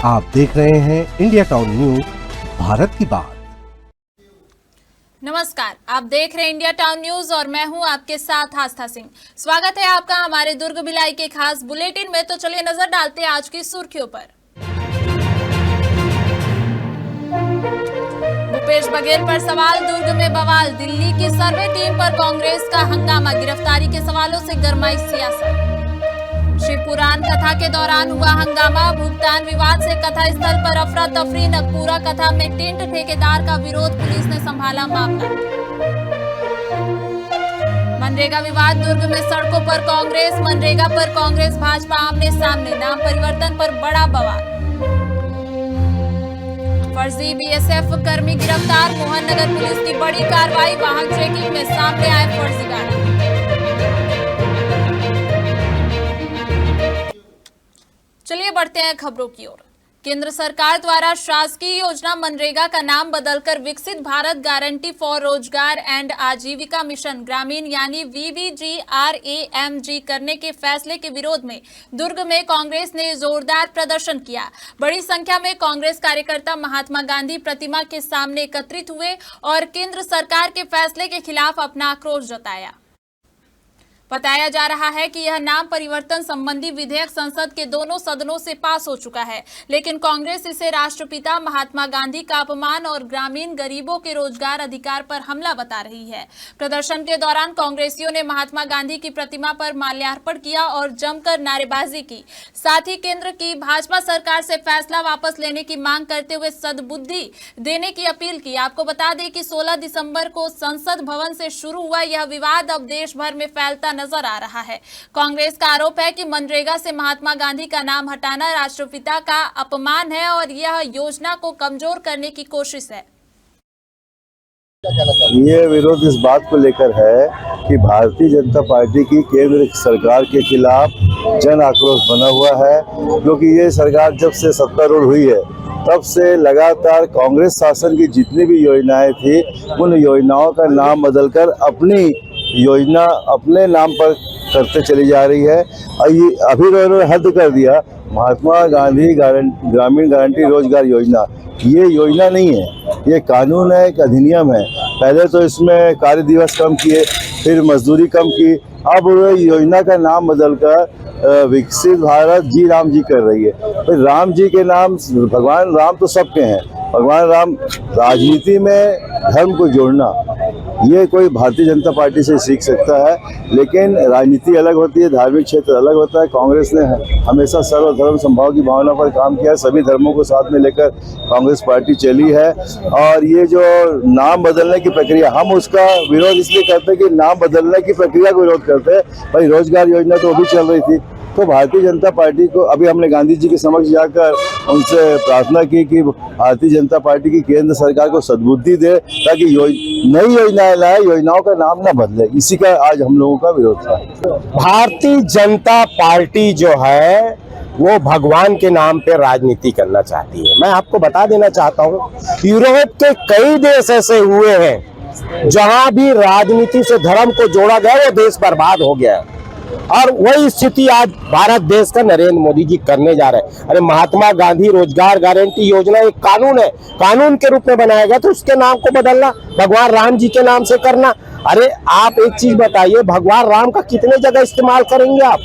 आप देख रहे हैं इंडिया टाउन न्यूज, भारत की बात। नमस्कार, आप देख रहे हैं इंडिया टाउन न्यूज और मैं हूं आपके साथ आस्था सिंह। स्वागत है आपका हमारे दुर्ग भिलाई के खास बुलेटिन में। तो चलिए नजर डालते हैं आज की सुर्खियों पर। भूपेश बघेल पर सवाल, दुर्ग में बवाल। दिल्ली की सर्वे टीम पर कांग्रेस का हंगामा, गिरफ्तारी के सवालों से गरमाई सियासत। शिव पुराण कथा के दौरान हुआ हंगामा, भुगतान विवाद से कथा स्थल पर अफरा तफरी। नगपुरा कथा में टेंट ठेकेदार का विरोध, पुलिस ने संभाला मामला। मनरेगा विवाद, दुर्ग में सड़कों पर कांग्रेस, मनरेगा पर कांग्रेस भाजपा आमने सामने। नाम परिवर्तन पर बड़ा बवाल। फर्जी बीएसएफ कर्मी गिरफ्तार, मोहन नगर पुलिस की बड़ी कार्रवाई। वाहन चेकिंग में सामने आए फर्जीगार। चलिए बढ़ते हैं खबरों की ओर। केंद्र सरकार द्वारा शासकीय योजना मनरेगा का नाम बदलकर विकसित भारत गारंटी फॉर रोजगार एंड आजीविका मिशन ग्रामीण यानी VVGRAMG करने के फैसले के विरोध में दुर्ग में कांग्रेस ने जोरदार प्रदर्शन किया। बड़ी संख्या में कांग्रेस कार्यकर्ता महात्मा गांधी प्रतिमा के सामने एकत्रित हुए और केंद्र सरकार के फैसले के खिलाफ अपना आक्रोश जताया। बताया जा रहा है कि यह नाम परिवर्तन संबंधी विधेयक संसद के दोनों सदनों से पास हो चुका है, लेकिन कांग्रेस इसे राष्ट्रपिता महात्मा गांधी का अपमान और ग्रामीण गरीबों के रोजगार अधिकार पर हमला बता रही है। प्रदर्शन के दौरान कांग्रेसियों ने महात्मा गांधी की प्रतिमा पर माल्यार्पण किया और जमकर नारेबाजी की। साथ ही केंद्र की भाजपा सरकार से फैसला वापस लेने की मांग करते हुए सद्बुद्धि देने की अपील की। आपको बता दें कि 16 दिसंबर को संसद भवन से शुरू हुआ यह विवाद अब देश भर में फैलता नजर आ रहा है। कांग्रेस का आरोप है कि मनरेगा से महात्मा गांधी का नाम हटाना राष्ट्रपिता का अपमान है और यह योजना को कमजोर करने की कोशिश है। ये विरोध इस बात को लेकर है कि भारतीय जनता पार्टी की केंद्र सरकार के खिलाफ जन आक्रोश बना हुआ है, क्योंकि ये सरकार जब से सत्तारूढ़ हुई है तब से लगातार कांग्रेस शासन की जितनी भी योजनाएं थी उन योजनाओं का नाम बदलकर अपनी योजना अपने नाम पर करते चली जा रही है। और ये अभी उन्होंने हद कर दिया, महात्मा गांधी ग्रामीण गारंटी रोजगार योजना ये योजना नहीं है, ये कानून है, एक अधिनियम है। पहले तो इसमें कार्य दिवस कम किए, फिर मजदूरी कम की, अब योजना का नाम बदलकर विकसित भारत जी राम जी कर रही है। फिर राम जी के नाम, भगवान राम तो सबके हैं, भगवान राम राजनीति में धर्म को जोड़ना ये कोई भारतीय जनता पार्टी से सीख सकता है, लेकिन राजनीति अलग होती है, धार्मिक क्षेत्र अलग होता है। कांग्रेस ने हमेशा सर्वधर्म समभाव की भावना पर काम किया, सभी धर्मों को साथ में लेकर कांग्रेस पार्टी चली है। और ये जो नाम बदलने की प्रक्रिया, हम उसका विरोध इसलिए करते हैं कि नाम बदलने की प्रक्रिया को विरोध करते हैं। भाई रोजगार योजना तो अभी चल रही थी, तो भारतीय जनता पार्टी को अभी हमने गांधी जी के समक्ष जाकर उनसे प्रार्थना की कि भारतीय जनता पार्टी की केंद्र सरकार को सद्बुद्धि दे ताकि नई योजनाएं लाए, योजनाओं का नाम ना बदले। इसी का आज हम लोगों का विरोध था। भारतीय जनता पार्टी जो है वो भगवान के नाम पे राजनीति करना चाहती है। मैं आपको बता देना चाहता हूँ, यूरोप के कई देश ऐसे हुए हैं जहां भी राजनीति से धर्म को जोड़ा गया वो देश बर्बाद हो गया है, और वही स्थिति आज भारत देश का नरेंद्र मोदी जी करने जा रहे हैं। अरे महात्मा गांधी रोजगार गारंटी योजना एक कानून है, कानून के रूप में बनाया गया, तो उसके नाम को बदलना, भगवान राम जी के नाम से करना। अरे आप एक चीज बताइए, भगवान राम का कितने जगह इस्तेमाल करेंगे आप?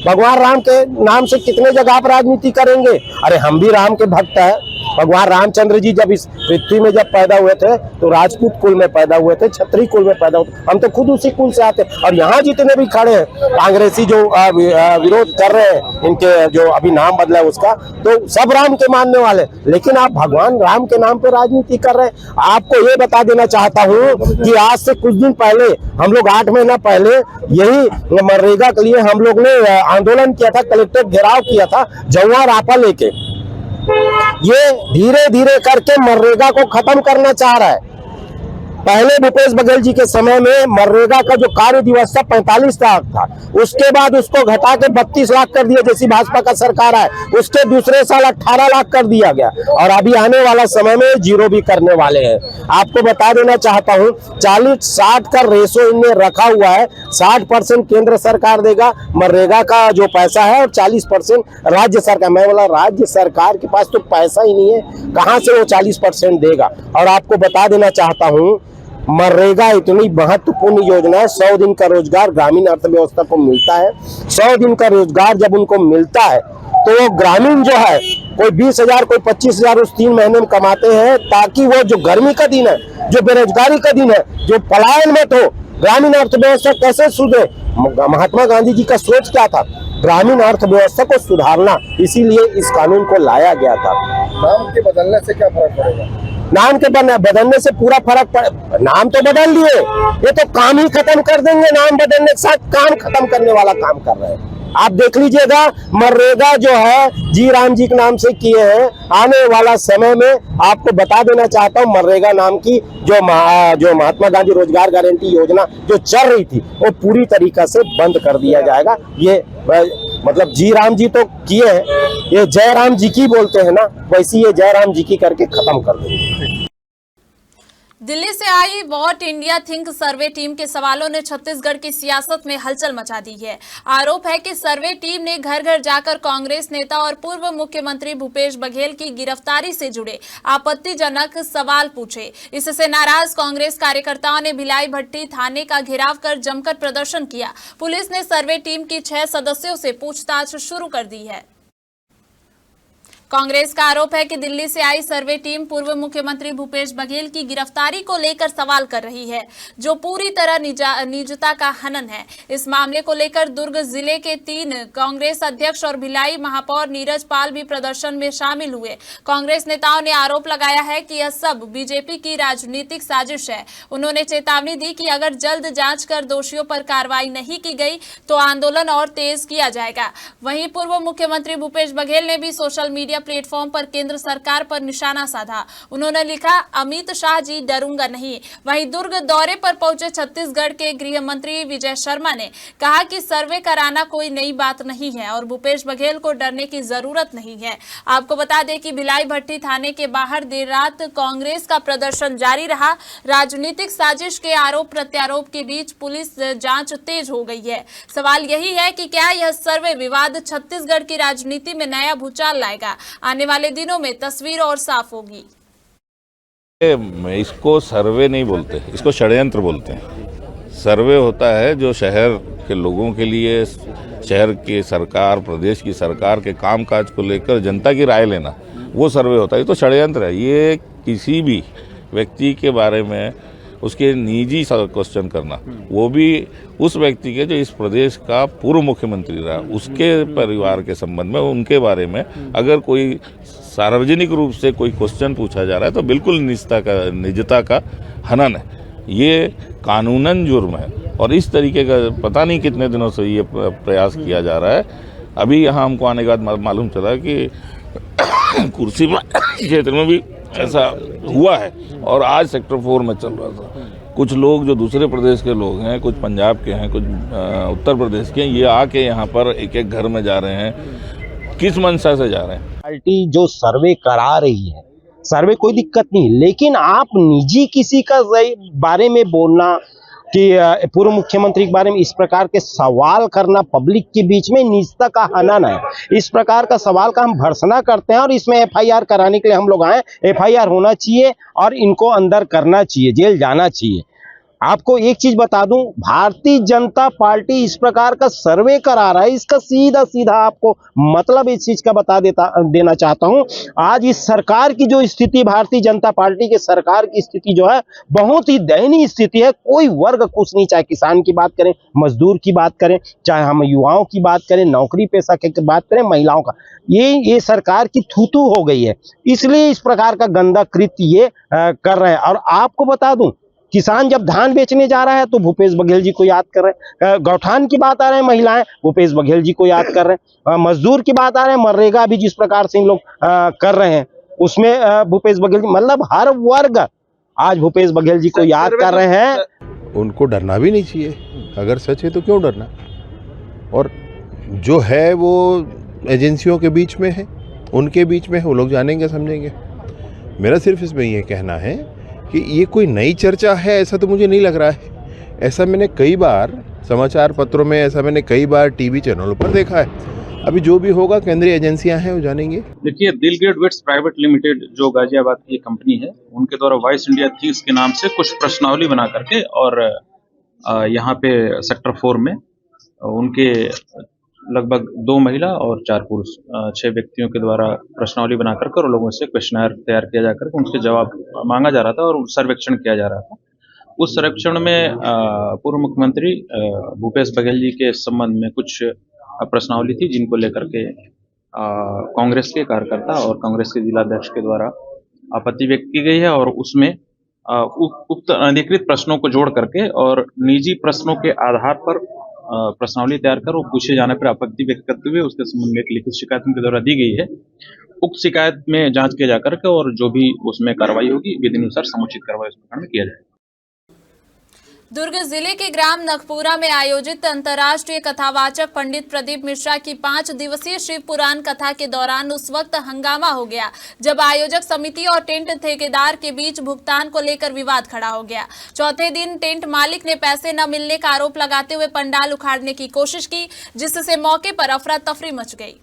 भगवान राम के नाम से कितने जगह आप राजनीति करेंगे? अरे हम भी राम के भक्त हैं। भगवान रामचंद्र जी जब इस पृथ्वी में जब पैदा हुए थे तो राजपूत कुल में पैदा हुए थे, क्षत्रिय कुल में पैदा हुए, हम तो खुद उसी कुल से आते। और यहाँ जितने भी खड़े हैं कांग्रेसी जो विरोध कर रहे हैं, इनके जो अभी नाम बदला है उसका, तो सब राम के मानने वाले, लेकिन आप भगवान राम के नाम पे राजनीति कर रहे हैं। आपको ये बता देना चाहता हूँ कि आज से कुछ दिन पहले हम लोग 8 महीना पहले यही मनरेगा के लिए हम लोग ने आंदोलन किया था, कलेक्टर घेराव किया था जौआ रापा लेके। ये धीरे धीरे करके मनरेगा को खत्म करना चाह रहा है। पहले भूपेश बघेल जी के समय में मनरेगा का जो कार्य दिवस था 45 लाख था, उसके बाद उसको घटा के 32 लाख कर दिया जैसी भाजपा का सरकार है, उसके दूसरे साल 18 लाख कर दिया गया और अभी आने वाला समय में 0 भी करने वाले हैं। आपको बता देना चाहता हूं 40-60 का रेशो इनमें रखा हुआ है। 60% केंद्र सरकार देगा मनरेगा का जो पैसा है और 40% राज्य सरकार। मैं बोला राज्य सरकार के पास तो पैसा ही नहीं है, कहां से वो 40% देगा। और आपको बता देना चाहता हूं मनरेगा इतनी महत्वपूर्ण योजना है। 100 दिन का रोजगार ग्रामीण अर्थव्यवस्था को मिलता है। 100 दिन का रोजगार जब उनको मिलता है तो वो ग्रामीण जो है कोई 20,000 कोई 25,000 उस 3 महीने में कमाते हैं, ताकि वो जो गर्मी का दिन है, जो बेरोजगारी का दिन है, जो पलायन मत हो, ग्रामीण अर्थव्यवस्था कैसे सुधरे। महात्मा गांधी जी का सोच क्या था, ग्रामीण अर्थव्यवस्था को सुधारना, इसीलिए इस कानून को लाया गया था। नाम के बदलने से क्या फर्क पड़ेगा? नाम के बदलने से पूरा फर्क पड़े। नाम तो बदल दिए, ये तो काम ही खत्म कर देंगे। नाम बदलने के साथ काम खत्म करने वाला काम कर रहे हैं। आप देख लीजिएगा मनरेगा जो है जी राम जी के नाम से किए हैं। आने वाला समय में आपको बता देना चाहता हूँ मनरेगा नाम की जो महात्मा गांधी रोजगार गारंटी योजना जो चल रही थी वो पूरी तरीका से बंद कर दिया जाएगा। ये मतलब जी राम जी तो किए हैं, ये जय राम जी की बोलते हैं ना, वैसी ये जय राम जी की करके खत्म कर देंगे। दिल्ली से आई what India think survey team के सवालों ने छत्तीसगढ़ की सियासत में हलचल मचा दी है। आरोप है कि सर्वे टीम ने घर घर जाकर कांग्रेस नेता और पूर्व मुख्यमंत्री भूपेश बघेल की गिरफ्तारी से जुड़े आपत्तिजनक सवाल पूछे। इससे नाराज कांग्रेस कार्यकर्ताओं ने भिलाई भट्टी थाने का घेराव कर जमकर प्रदर्शन किया। पुलिस ने सर्वे टीम की 6 सदस्यों से पूछताछ शुरू कर दी है। कांग्रेस का आरोप है कि दिल्ली से आई सर्वे टीम पूर्व मुख्यमंत्री भूपेश बघेल की गिरफ्तारी को लेकर सवाल कर रही है, जो पूरी तरह निजता का हनन है। इस मामले को लेकर दुर्ग जिले के 3 कांग्रेस अध्यक्ष और भिलाई महापौर नीरज पाल भी प्रदर्शन में शामिल हुए। कांग्रेस नेताओं ने आरोप लगाया है कि यह सब बीजेपी की राजनीतिक साजिश है। उन्होंने चेतावनी दी कि अगर जल्द जांच कर दोषियों पर कार्रवाई नहीं की गई तो आंदोलन और तेज किया जाएगा। वहीं पूर्व मुख्यमंत्री भूपेश बघेल ने भी सोशल मीडिया प्लेटफॉर्म पर केंद्र सरकार पर निशाना साधा। उन्होंने लिखा, अमित शाह जी डरूंगा नहीं। वहीं दुर्ग दौरे पर पहुंचे छत्तीसगढ़ के गृह मंत्री विजय शर्मा ने कहा कि सर्वे कराना कोई नई बात नहीं है और भूपेश बघेल को डरने की जरूरत नहीं है। आपको बता दें कि भिलाई भट्टी थाने के बाहर देर रात कांग्रेस का प्रदर्शन जारी रहा। राजनीतिक साजिश के आरोप प्रत्यारोप के बीच पुलिस जांच तेज हो गई है। सवाल यही है कि क्या यह सर्वे विवाद छत्तीसगढ़ की राजनीति में नया भूचाल लाएगा। आने वाले दिनों में तस्वीर और साफ होगी। इसको सर्वे नहीं बोलते, इसको षड्यंत्र बोलते हैं। सर्वे होता है जो शहर के लोगों के लिए, शहर की सरकार, प्रदेश की सरकार के कामकाज को लेकर जनता की राय लेना, वो सर्वे होता है। ये तो षड्यंत्र है। ये किसी भी व्यक्ति के बारे में उसके निजी क्वेश्चन करना, वो भी उस व्यक्ति के जो इस प्रदेश का पूर्व मुख्यमंत्री रहा, उसके परिवार के संबंध में, उनके बारे में अगर कोई सार्वजनिक रूप से कोई क्वेश्चन पूछा जा रहा है तो बिल्कुल निजता का हनन है। ये कानूनन जुर्म है और इस तरीके का पता नहीं कितने दिनों से ये प्रयास किया जा रहा है। अभी यहाँ हमको आने के बाद मालूम चला कि कुर्सी क्षेत्र में भी ऐसा हुआ है और आज सेक्टर 4 में चल रहा था। कुछ लोग जो दूसरे प्रदेश के लोग हैं, कुछ पंजाब के हैं, कुछ उत्तर प्रदेश के हैं, ये आके यहाँ पर एक एक घर में जा रहे हैं। किस मंशा से जा रहे हैं? पार्टी जो सर्वे करा रही है, सर्वे कोई दिक्कत नहीं, लेकिन आप निजी किसी का बारे में बोलना कि पूर्व मुख्यमंत्री के बारे में इस प्रकार के सवाल करना पब्लिक के बीच में निजता का हनन है। इस प्रकार का सवाल का हम भर्त्सना करते हैं और इसमें एफआईआर कराने के लिए हम लोग आए। एफआईआर होना चाहिए और इनको अंदर करना चाहिए, जेल जाना चाहिए। आपको एक चीज बता दूं, भारतीय जनता पार्टी इस प्रकार का सर्वे करा रहा है, इसका सीधा सीधा आपको मतलब इस चीज का बता देना चाहता हूं। आज इस सरकार की जो स्थिति, भारतीय जनता पार्टी के सरकार की स्थिति जो है बहुत ही दयनीय स्थिति है। कोई वर्ग खुश नहीं, चाहे किसान की बात करें, मजदूर की बात करें, चाहे हम युवाओं की बात करें, नौकरी पेशा की बात करें, महिलाओं का, ये सरकार की थूथू हो गई है। इसलिए इस प्रकार का गंदा कृत्य ये कर रहे हैं। और आपको बता दूं, किसान जब धान बेचने जा रहा है तो भूपेश बघेल जी को याद कर रहे हैं। गौठान की बात आ रहे हैं, महिलाएं भूपेश बघेल जी को याद कर रहे हैं। मजदूर की बात आ रहे हैं, मनरेगा भी जिस प्रकार से इन लोग कर रहे हैं उसमें भूपेश बघेल जी, मतलब हर वर्ग आज भूपेश बघेल जी को याद कर रहे हैं। उनको डरना भी नहीं चाहिए, अगर सच है तो क्यों डरना। और जो है वो एजेंसियों के बीच में है, उनके बीच में है, वो लोग जानेंगे समझेंगे। मेरा सिर्फ इसमें ये कहना है कि ये कोई नई चर्चा है ऐसा तो मुझे नहीं लग रहा है। ऐसा मैंने कई बार समाचार पत्रों में, ऐसा मैंने कई बार टीवी चैनलों पर देखा है। अभी जो भी होगा केंद्रीय एजेंसियां हैं वो जानेंगे। देखिए, दिलगेट वेट्स प्राइवेट लिमिटेड जो गाजियाबाद की कंपनी है, उनके द्वारा वॉइस इंडिया थिंग्स के नाम से कुछ प्रश्नावली बना करके और यहाँ पे सेक्टर 4 में उनके लगभग 2 महिला और 4 पुरुष 6 व्यक्तियों के द्वारा प्रश्नावली बना करके और लोगों से क्वेश्चनर तैयार किया जाकर के उनके जवाब मांगा जा रहा था और सर्वेक्षण किया जा रहा था। उस सर्वेक्षण में पूर्व मुख्यमंत्री भूपेश बघेल जी के संबंध में कुछ प्रश्नावली थी, जिनको लेकर के कांग्रेस के कार्यकर्ता और कांग्रेस के जिलाध्यक्ष के द्वारा आपत्ति व्यक्त की गई है और उसमें उक्त अनधिकृत प्रश्नों को जोड़ करके और निजी प्रश्नों के आधार पर प्रश्नावली तैयार कर वो पूछे जाने पर आपत्ति व्यक्त करते हुए उसके संबंध में एक लिखित शिकायत उनके द्वारा दी गई है। उक्त शिकायत में जांच किया जाकर के और जो भी उसमें कार्रवाई होगी विधि अनुसार समुचित कार्रवाई उस प्रकार में किया जाएगा। दुर्ग जिले के ग्राम नखपुरा में आयोजित अंतर्राष्ट्रीय कथावाचक पंडित प्रदीप मिश्रा की 5 दिवसीय शिव पुराण कथा के दौरान उस वक्त हंगामा हो गया जब आयोजक समिति और टेंट ठेकेदार के बीच भुगतान को लेकर विवाद खड़ा हो गया। चौथे दिन टेंट मालिक ने पैसे न मिलने का आरोप लगाते हुए पंडाल उखाड़ने की कोशिश की, जिससे मौके पर अफरा तफरी मच गई।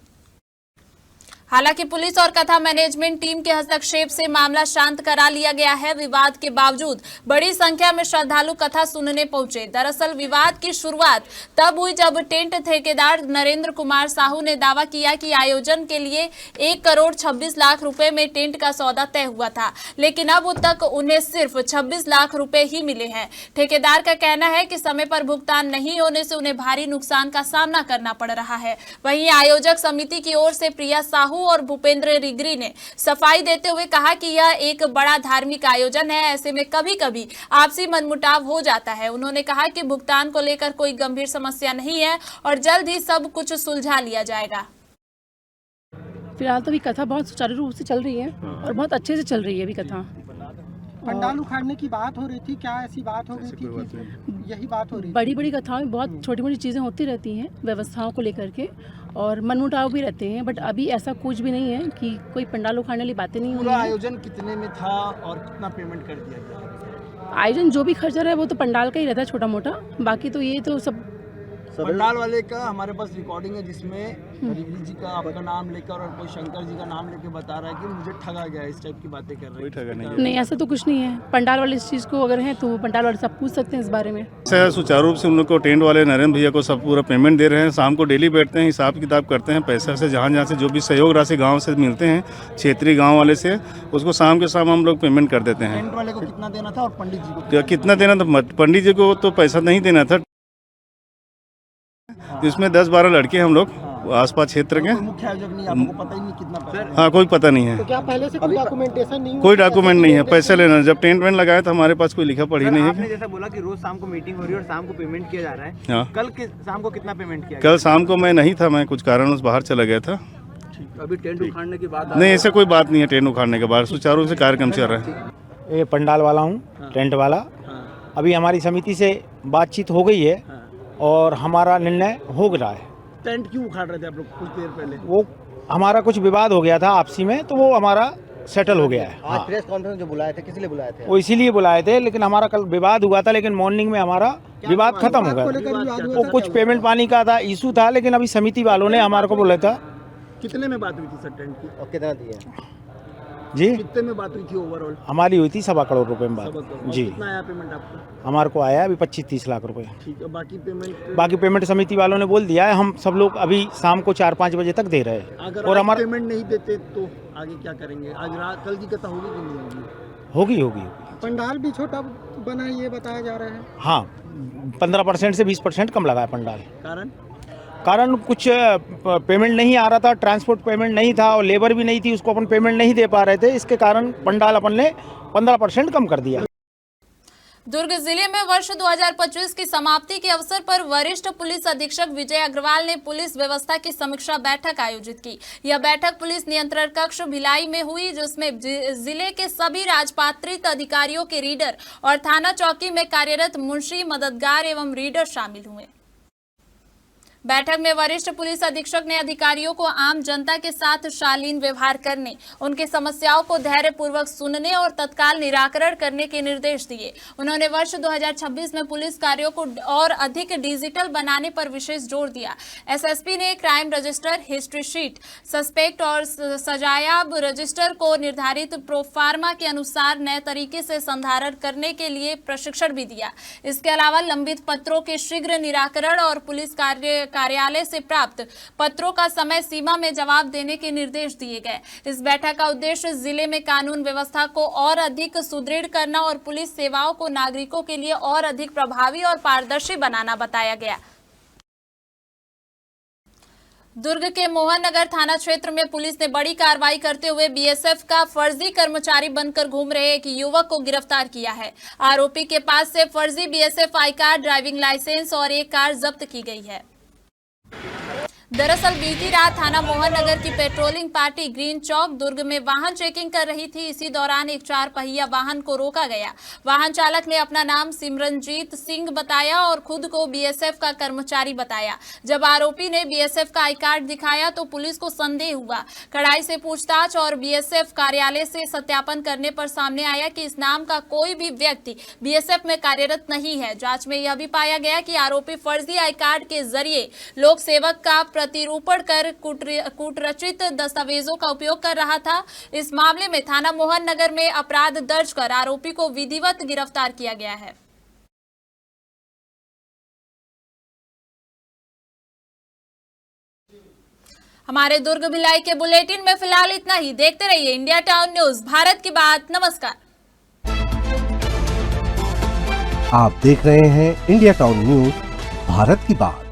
हालांकि पुलिस और कथा मैनेजमेंट टीम के हस्तक्षेप से मामला शांत करा लिया गया है। विवाद के बावजूद बड़ी संख्या में श्रद्धालु कथा सुनने पहुंचे। दरअसल विवाद की शुरुआत तब हुई जब टेंट ठेकेदार नरेंद्र कुमार साहू ने दावा किया कि आयोजन के लिए 1 करोड़ 26 लाख रुपए में टेंट का सौदा तय हुआ था, लेकिन अब तक उन्हें सिर्फ 26 लाख रुपए ही मिले हैं। ठेकेदार का कहना है कि समय पर भुगतान नहीं होने से उन्हें भारी नुकसान का सामना करना पड़ रहा है। वहीं आयोजक समिति की ओर से प्रिया साहू और भूपेंद्र रिगरी ने सफाई देते हुए कहा कि यह एक बड़ा धार्मिक आयोजन है, ऐसे में कभी-कभी आपसी मनमुटाव हो जाता है। उन्होंने कहा कि भुगतान को लेकर कोई गंभीर समस्या नहीं है और जल्द ही सब कुछ सुलझा लिया जाएगा। फिलहाल तो अभी कथा बहुत सुचारू रूप से चल रही है और बहुत अच्छे से चल रही है अभी कथा। पंडाल उखाड़ने की बात हो रही थी, क्या ऐसी बात हो गई थी कि यही बात हो रही? बड़ी बड़ी कथाओं में बहुत छोटी मोटी चीज़ें होती रहती हैं व्यवस्थाओं को लेकर के और मनमुटाव भी रहते हैं, बट अभी ऐसा कुछ भी नहीं है कि कोई पंडाल उखाड़ने वाली बातें नहीं हो रही हैं। आयोजन कितने में था और कितना पेमेंट कर दिया गया? आयोजन जो भी खर्चा रहा है वो तो पंडाल का ही रहता है छोटा मोटा, बाकी तो ये तो सब पंडाल वाले का हमारे पास रिकॉर्डिंग है जिसमें रिगरी जी का आपका नाम लेकर और कोई शंकर जी का नाम लेकर बता रहा है कि मुझे ठगा गया, इस टाइप की बातें कर रहे हैं। नहीं, ऐसा तो कुछ नहीं है। पंडाल वाले इस चीज़ को अगर है तो पंडाल वाले सब पूछ सकते हैं इस बारे में। सुचारू रूप से उन लोग को टेंट वाले नरेंद्र भैया को सब पूरा पेमेंट दे रहे हैं। शाम को डेली बैठते हैं, हिसाब किताब करते हैं, पैसा से जहाँ से जो भी सहयोग राशि गाँव से मिलते हैं, क्षेत्रीय गाँव वाले से, उसको शाम के शाम हम लोग पेमेंट कर देते हैं। टेंट वाले को कितना देना था और पंडित जी को कितना देना था? पंडित जी को तो पैसा नहीं देना था। इसमें 10-12 लड़के हम लोग आसपास क्षेत्र के। मुख्य आयोजक नहीं, आपको पता ही नहीं कितना पैसा? हाँ, कोई पता नहीं है। तो क्या पहले से कोई डॉक्यूमेंटेशन नहीं? कोई डॉक्यूमेंट नहीं है, पैसे लेना। जब टेंट वेंट लगाया तो हमारे पास कोई लिखा पढ़ी नहीं है। आपने जैसा बोला कि रोज शाम को मीटिंग हो रही है और शाम को पेमेंट किया जा रहा है, हाँ। कल शाम को कितना पेमेंट किया? कल शाम को मैं नहीं था, मैं कुछ कारणवश बाहर चला गया था। अभी टेंट उखाड़ने की बात नहीं, ऐसे कोई बात नहीं है। टेंट उखाड़ने के बाद सुचारू से कार्यक्रम चल रहा है। ये पंडाल वाला हूँ, टेंट वाला। अभी हमारी समिति से बातचीत हो गई है और हमारा निर्णय हो गया है। टेंट क्यों उखाड़ रहे थे आप लोग कुछ देर पहले? वो हमारा कुछ विवाद हो गया था आपसी में, तो वो हमारा सेटल हो गया है। आज प्रेस कॉन्फ्रेंस जो बुलाए थे, किस लिए बुलाए थे? वो इसीलिए बुलाए थे, लेकिन हमारा कल विवाद हुआ था, लेकिन मॉर्निंग में हमारा विवाद खत्म हो गया। वो कुछ पेमेंट पानी का था, इशू था, लेकिन अभी समिति वालों ने हमारे को बोला था। कितने में बात हुई थी सर टेंट की और कितना दिया जी? कितने में बात हुई थी ओवरऑल? हमारी हुई थी 1.25 करोड़ रुपए में बात जी। कितना आया पेमेंट आपको? हमारे को आया अभी 25-30 लाख रुपए। ठीक है, बाकी पेमेंट समिति वालों ने बोल दिया है। हम सब लोग अभी शाम को 4-5 बजे तक दे रहे हैं। अगर और हमारा पेमेंट नहीं देते तो आगे क्या करेंगे? आज रात कल की कथा होगी कि नहीं होगी? होगी। होगी। पंडाल भी छोटा बना ये बताया जा रहा है। हाँ, 15% से 20% कम लगा है पंडाल। कारण कुछ पेमेंट नहीं आ रहा था, ट्रांसपोर्ट पेमेंट नहीं था और लेबर भी नहीं थी, उसको अपन पेमेंट नहीं दे पा रहे थे। इसके कारण पंडाल अपन ने 15% कम कर दिया। दुर्ग जिले में वर्ष 2025 की समाप्ति के अवसर पर वरिष्ठ पुलिस अधीक्षक विजय अग्रवाल ने पुलिस व्यवस्था की समीक्षा बैठक आयोजित की। यह बैठक पुलिस नियंत्रण कक्ष भिलाई में हुई, जिसमें जिले के सभी राजपात्रित अधिकारियों के रीडर और थाना चौकी में कार्यरत मुंशी, मददगार एवं रीडर शामिल हुए। बैठक में वरिष्ठ पुलिस अधीक्षक ने अधिकारियों को आम जनता के साथ शालीन व्यवहार करने, उनकी समस्याओं को धैर्यपूर्वक सुनने और तत्काल निराकरण करने के निर्देश दिए। उन्होंने वर्ष 2026 में पुलिस कार्यों को और अधिक डिजिटल बनाने पर विशेष जोर दिया। एसएसपी ने crime register, history sheet, suspect और सजायाब रजिस्टर को निर्धारित प्रोफार्मा के अनुसार नए तरीके से संधारण करने के लिए प्रशिक्षण भी दिया। इसके अलावा लंबित पत्रों के शीघ्र निराकरण और पुलिस कार्यालय से प्राप्त पत्रों का समय सीमा में जवाब देने के निर्देश दिए गए। इस बैठक का उद्देश्य जिले में कानून व्यवस्था को और अधिक सुदृढ़ करना और पुलिस सेवाओं को नागरिकों के लिए और अधिक प्रभावी और पारदर्शी बनाना बताया गया। दुर्ग के मोहन नगर थाना क्षेत्र में पुलिस ने बड़ी कार्रवाई करते हुए बीएसएफ का फर्जी कर्मचारी बनकर घूम रहे एक युवक को गिरफ्तार किया है। आरोपी के पास से फर्जी BSF I card, driving license और एक कार जब्त की गई है। दरअसल बीती रात थाना मोहन नगर की पेट्रोलिंग पार्टी ग्रीन चौक दुर्ग में वाहन चेकिंग कर रही थी। इसी दौरान एक 4 पहिया वाहन को रोका गया। वाहन चालक ने अपना नाम सिमरनजीत सिंह बताया और खुद को बीएसएफ का कर्मचारी बताया। जब आरोपी ने बीएसएफ का आई कार्ड दिखाया तो पुलिस को संदेह हुआ। कड़ाई से पूछताछ और बीएसएफ कार्यालय से सत्यापन करने पर सामने आया कि इस नाम का कोई भी व्यक्ति बीएसएफ में कार्यरत नहीं है। जांच में यह भी पाया गया कि आरोपी फर्जी आई कार्ड के जरिए लोक सेवक का प्रतिरूपण कर कूटरचित दस्तावेजों का उपयोग कर रहा था। इस मामले में थाना मोहन नगर में अपराध दर्ज कर आरोपी को विधिवत गिरफ्तार किया गया है। हमारे दुर्ग भिलाई के बुलेटिन में फिलहाल इतना ही। देखते रहिए इंडिया टाउन न्यूज, भारत की बात। नमस्कार। आप देख रहे हैं इंडिया टाउन न्यूज, भारत की बात।